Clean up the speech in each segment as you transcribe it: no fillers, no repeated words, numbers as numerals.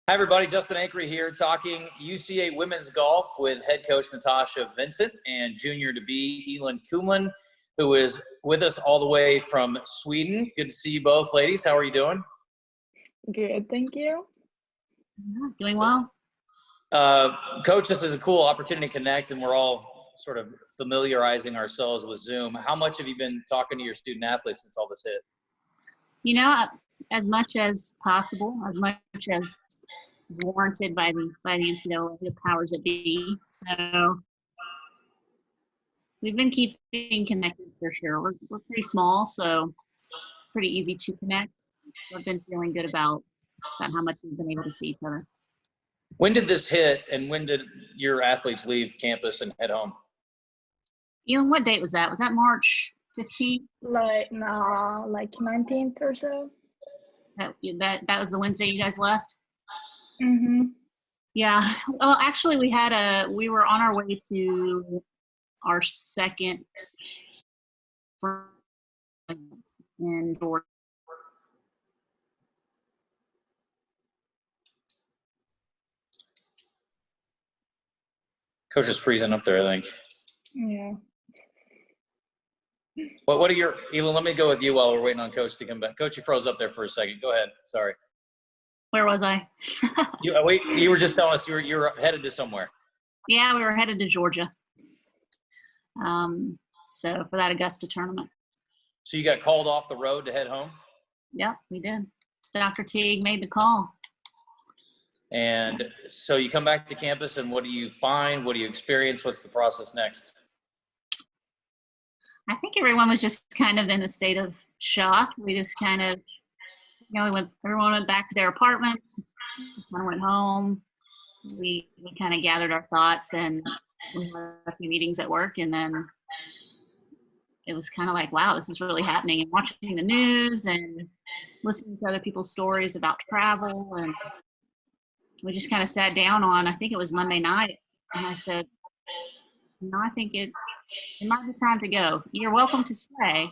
Hi, everybody. Justin Acri here talking UCA women's golf with head coach Natasha, Vincent, and junior to be Elin Kumlin, who is with us all the way from Sweden. Good to see you both, ladies. How are you doing? Good, thank you. Doing well. Coach, this is a cool opportunity to connect, and we're all sort of familiarizing ourselves with Zoom. How much have you been talking to your student athletes since all this hit? You know, as much as possible, as much as is warranted by the NCAA, the powers that be. So we've been keeping connected for sure. We're pretty small, so it's pretty easy to connect. So I've been feeling good about how much we've been able to see each other. When did this hit, and when did your athletes leave campus and head home? Elin, what date was that? Was that March 15th? Like 19th or so. That was the Wednesday you guys left? Mm-hmm. Yeah. Well, actually, we were on our way to our second in Georgia. Coach is freezing up there, I think. Yeah. Well, what are your – Elin, let me go with you while we're waiting on Coach to come back. Coach, you froze up there for a second. Go ahead. Sorry. Where was I? You were just telling us you were headed to somewhere. Yeah, we were headed to Georgia. So for that Augusta tournament. So you got called off the road to head home? Yep, we did. Dr. Teague made the call. And so you come back to campus, and what do you find? What do you experience? What's the process next? I think everyone was just kind of in a state of shock. We just kind of, everyone went back to their apartments. Everyone went home. We kind of gathered our thoughts, and we had a few meetings at work, and then it was kind of like, wow, this is really happening. And watching the news and listening to other people's stories about travel, and we just kind of sat down on, I think it was Monday night, and I said, I think it might be time to go. You're welcome to stay. I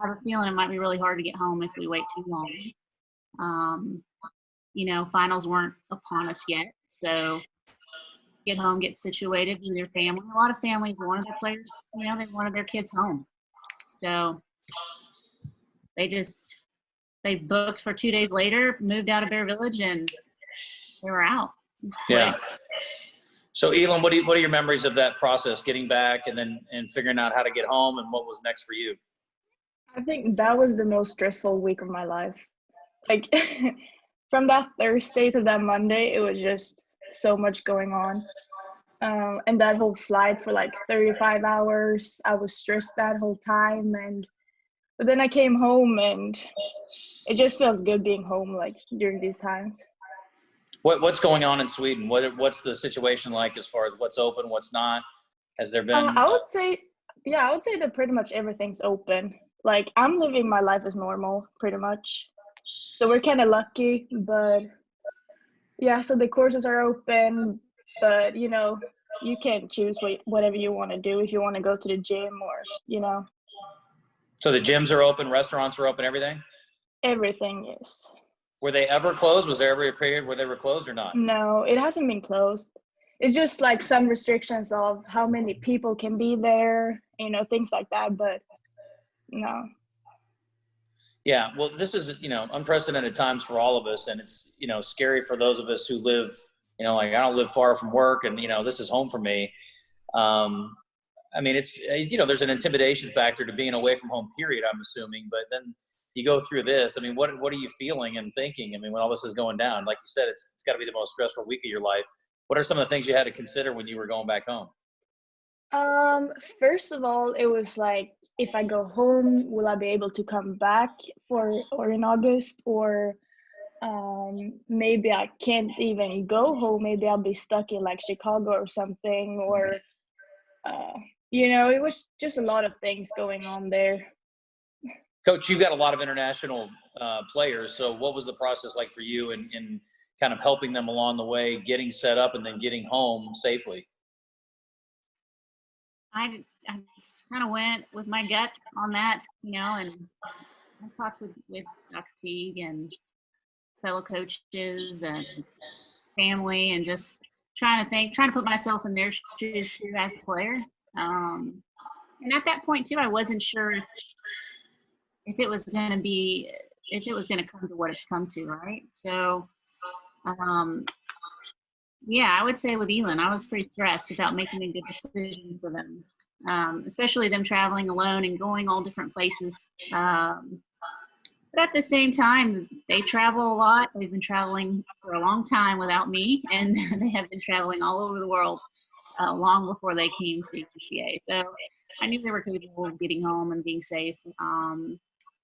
have a feeling it might be really hard to get home if we wait too long. Finals weren't upon us yet, so get home, get situated with your family. A lot of families wanted their players, they wanted their kids home. So they booked for 2 days later, moved out of Bear Village, and they were out. Yeah. So Elin, what are your memories of that process, getting back and figuring out how to get home, and what was next for you? I think that was the most stressful week of my life. Like from that Thursday to that Monday, it was just so much going on. And that whole flight for like 35 hours, I was stressed that whole time. But then I came home, and it just feels good being home, like during these times. What's going on in Sweden? What's the situation like as far as what's open, what's not? Has there been? I would say that pretty much everything's open. Like I'm living my life as normal, pretty much. So we're kind of lucky, but yeah. So the courses are open, but you can choose whatever you want to do. If you want to go to the gym or So the gyms are open, restaurants are open, everything? Everything is. Were they ever closed? Was there ever a period where they were closed or not? No, it hasn't been closed. It's just like some restrictions of how many people can be there, things like that, but no. Yeah, well, this is, unprecedented times for all of us, and it's, scary for those of us who live, like I don't live far from work, and, this is home for me. It's, there's an intimidation factor to being away from home, period, I'm assuming, but then you go through this. What are you feeling and thinking? When all this is going down, like you said, it's got to be the most stressful week of your life. What are some of the things you had to consider when you were going back home? First of all, it was like, if I go home, will I be able to come back or in August, or maybe I can't even go home. Maybe I'll be stuck in like Chicago or something, or it was just a lot of things going on there. Coach, you've got a lot of international players. So what was the process like for you in kind of helping them along the way, getting set up and then getting home safely? I just kind of went with my gut on that, and I talked with Dr. Teague, and fellow coaches and family, and just trying to put myself in their shoes too as a player. And at that point too, I wasn't sure if it was going to come to what it's come to, right? So, yeah, I would say with Elin, I was pretty stressed about making a good decision for them, especially them traveling alone and going all different places. But at the same time, they travel a lot. They've been traveling for a long time without me, and they have been traveling all over the world long before they came to UCA. So I knew they were capable of getting home and being safe.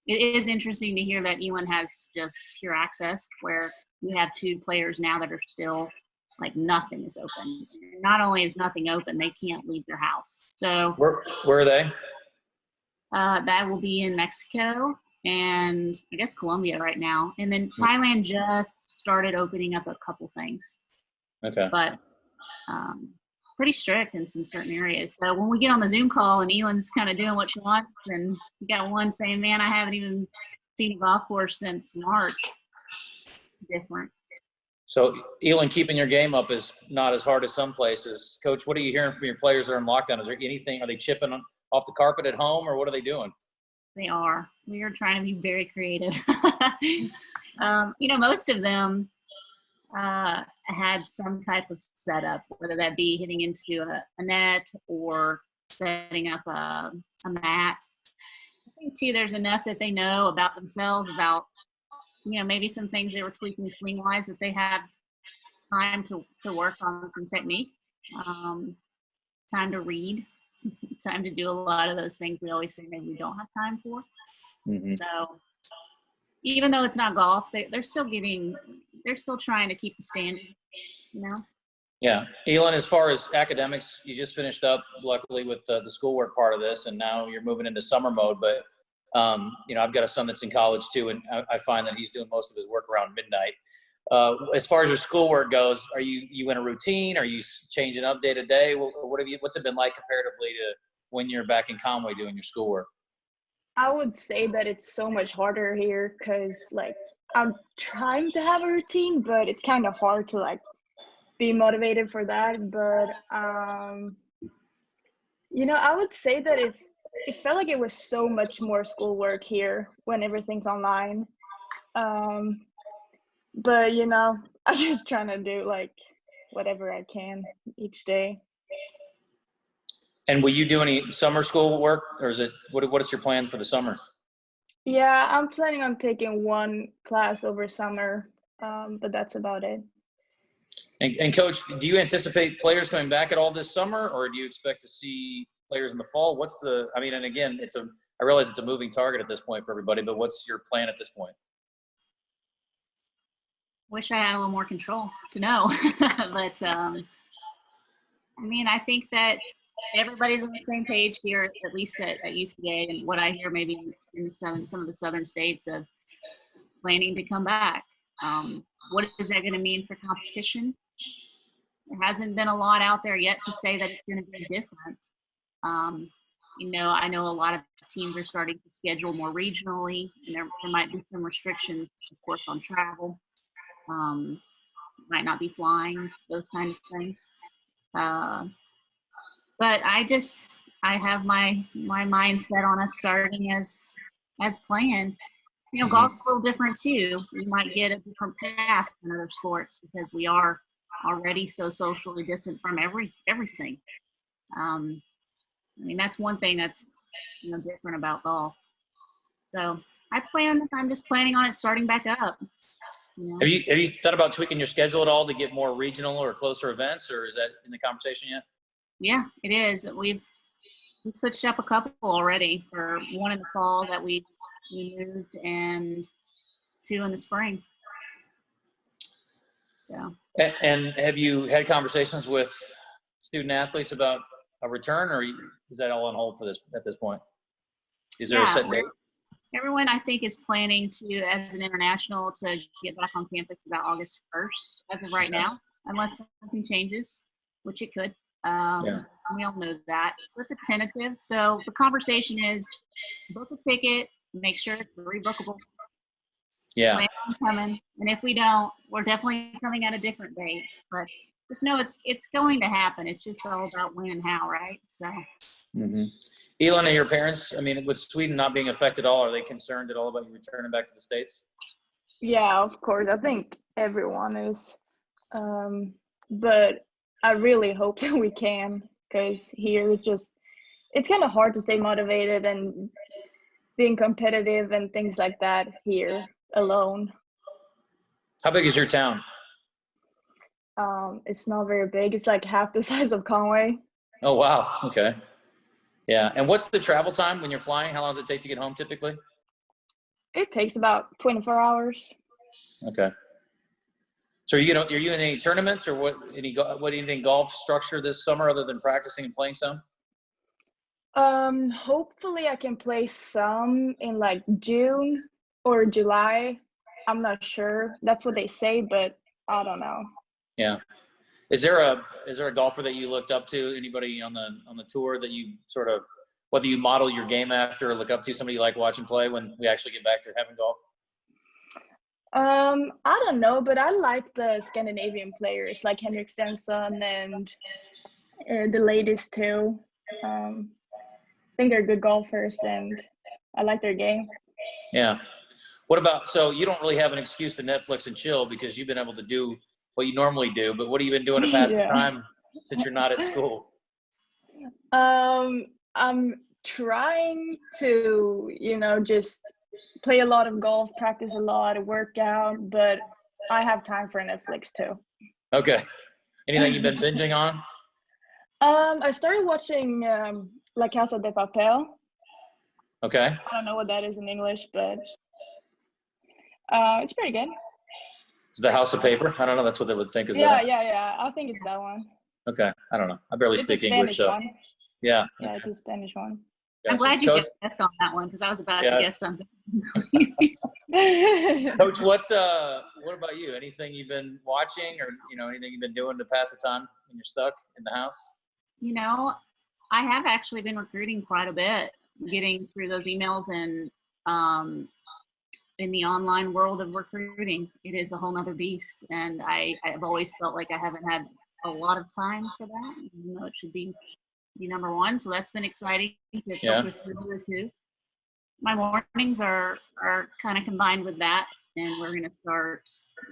It is interesting to hear that Elin has just pure access, where we have 2 players now that are still like nothing is open. Not only is nothing open, they can't leave their house. So where are they? that will be in Mexico and I guess Colombia right now. And then Thailand just started opening up a couple things. Okay. But pretty strict in some certain areas. So when we get on the Zoom call and Elin's kind of doing what she wants, and you got one saying, man, I haven't even seen a golf course since March. Different. So Elin, keeping your game up is not as hard as some places. Coach, what are you hearing from your players that are in lockdown? Is there anything, are they chipping off the carpet at home, or what are they doing? They are. We are trying to be very creative. Most of them had some type of setup, whether that be hitting into a net or setting up a mat. I think, too, there's enough that they know about themselves, about, maybe some things they were tweaking swing-wise, that they have time to work on some technique, time to read, time to do a lot of those things we always say maybe we don't have time for. Mm-hmm. So even though it's not golf, they're still trying to keep the standard, Yeah. Elin, as far as academics, you just finished up, luckily, with the schoolwork part of this, and now you're moving into summer mode. But, I've got a son that's in college, too, and I find that he's doing most of his work around midnight. As far as your schoolwork goes, are you in a routine? Are you changing up day to day? What's it been like comparatively to when you're back in Conway doing your schoolwork? I would say that it's so much harder here because, I'm trying to have a routine, but it's kind of hard to, be motivated for that. But, I would say that it felt like it was so much more schoolwork here when everything's online. But, I'm just trying to do, whatever I can each day. And will you do any summer school work, or what is your plan for the summer? Yeah, I'm planning on taking one class over summer, but that's about it. And Coach, do you anticipate players coming back at all this summer, or do you expect to see players in the fall? And again, I realize it's a moving target at this point for everybody, but what's your plan at this point? Wish I had a little more control to know. But, I think that everybody's on the same page here, at least at UCA, and what I hear maybe in some of the southern states of planning to come back. What is that going to mean for competition? There hasn't been a lot out there yet to say that it's going to be different. I know a lot of teams are starting to schedule more regionally, and there might be some restrictions, of course, on travel. Might not be flying, those kind of things. But I have my mindset on us starting as planned. Golf's a little different too. We might get a different path than other sports because we are already so socially distant from everything. That's one thing that's different about golf. So I'm just planning on it starting back up. Have you thought about tweaking your schedule at all to get more regional or closer events, or is that in the conversation yet? Yeah, it is. We've switched up a couple already, for one in the fall that we moved, and 2 in the spring. So. And have you had conversations with student athletes about a return, or is that all on hold at this point? Is there a set date? Everyone, I think, is planning to, as an international, to get back on campus about August 1st, as of right now, unless something changes, which it could. We all know that. So it's a tentative. So the conversation is book a ticket, make sure it's rebookable. Yeah. Plan on coming. And if we don't, we're definitely coming at a different date. But just know it's going to happen. It's just all about when and how, right? So. Mm-hmm. Elin, are your parents, I mean, with Sweden not being affected at all, are they concerned at all about you returning back to the States? Yeah, of course. I think everyone is. But I really hope that we can, because here it's kind of hard to stay motivated and being competitive and things like that here alone. How big is your town? It's not very big. It's like half the size of Conway. Oh, wow. Okay. Yeah. And what's the travel time when you're flying? How long does it take to get home typically? It takes about 24 hours. Okay. So are you in any tournaments or anything golf structure this summer other than practicing and playing some? Hopefully I can play some in like June or July. I'm not sure. That's what they say, but I don't know. Yeah. Is there a golfer that you looked up to? Anybody on the tour that you sort of, whether you model your game after or look up to, somebody you like watching play when we actually get back to having golf? I don't know, but I like the Scandinavian players like Henrik Stenson and the latest two. I think they're good golfers and I like their game. Yeah. What about, so you don't really have an excuse to Netflix and chill because you've been able to do what you normally do, but what have you been doing to pass the time since you're not at school? I'm trying to, just play a lot of golf, practice a lot, work out, but I have time for Netflix too. Okay. Anything you've been binging on? I started watching La Casa de Papel. Okay. I don't know what that is in English, but it's pretty good. Is the House of Paper? I don't know. That's what they would think. Yeah. I think it's that one. Okay. I don't know. I barely speak English, so. One. Yeah. Yeah, it's a Spanish one. Gotcha. I'm glad you guessed on that one because I was about to guess something. Coach, what about you? Anything you've been watching or, anything you've been doing to pass the time when you're stuck in the house? I have actually been recruiting quite a bit, getting through those emails and in the online world of recruiting, it is a whole nother beast. And I've always felt like I haven't had a lot of time for that, even though it should be number one. So that's been exciting to focus through too. My mornings are kind of combined with that. And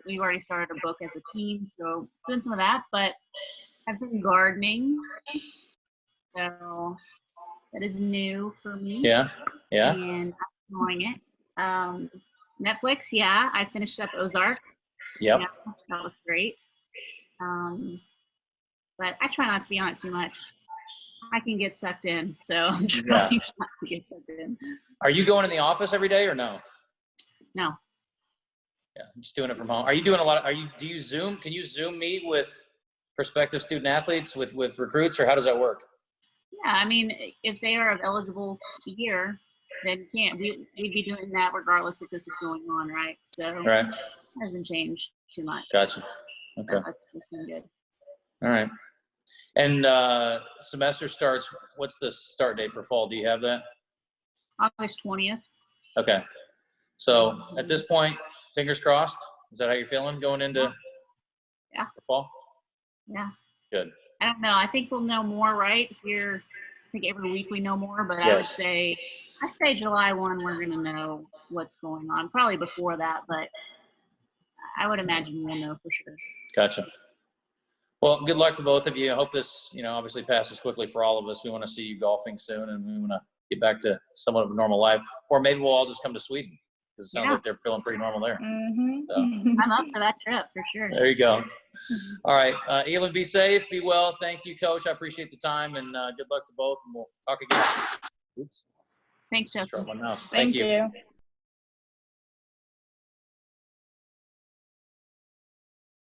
we've already started a book as a team. So doing some of that, but I've been gardening. So that is new for me. Yeah. And I'm enjoying it. Netflix, I finished up Ozark. Yep. Yeah, that was great. But I try not to be on it too much. I can get sucked in, so I'm trying not to get sucked in. Are you going in the office every day or no? No. Yeah, I'm just doing it from home. Are you doing a lot? Do you Zoom? Can you Zoom meet with prospective student athletes with recruits, or how does that work? Yeah, I mean, if they are of eligible year, then we'd be doing that regardless if this is going on, right? So right. It hasn't changed too much. Gotcha. Okay. So that's been good. All right. And semester starts, what's the start date for fall? Do you have that? August 20th. Okay. So at this point, fingers crossed. Is that how you're feeling going into the fall? Yeah. Good. I don't know. I think we'll know more right here. I think every week we know more, but I'd say July 1, we're going to know what's going on. Probably before that, but I would imagine we'll know for sure. Gotcha. Well, good luck to both of you. I hope this, obviously passes quickly for all of us. We want to see you golfing soon, and we want to get back to somewhat of a normal life. Or maybe we'll all just come to Sweden, because it sounds like they're feeling pretty normal there. Mm-hmm. So, I'm up for that trip for sure. There you go. All right. Elin, be safe, be well. Thank you, Coach. I appreciate the time, and good luck to both, and we'll talk again. Oops. Thanks, Justin. Thank you.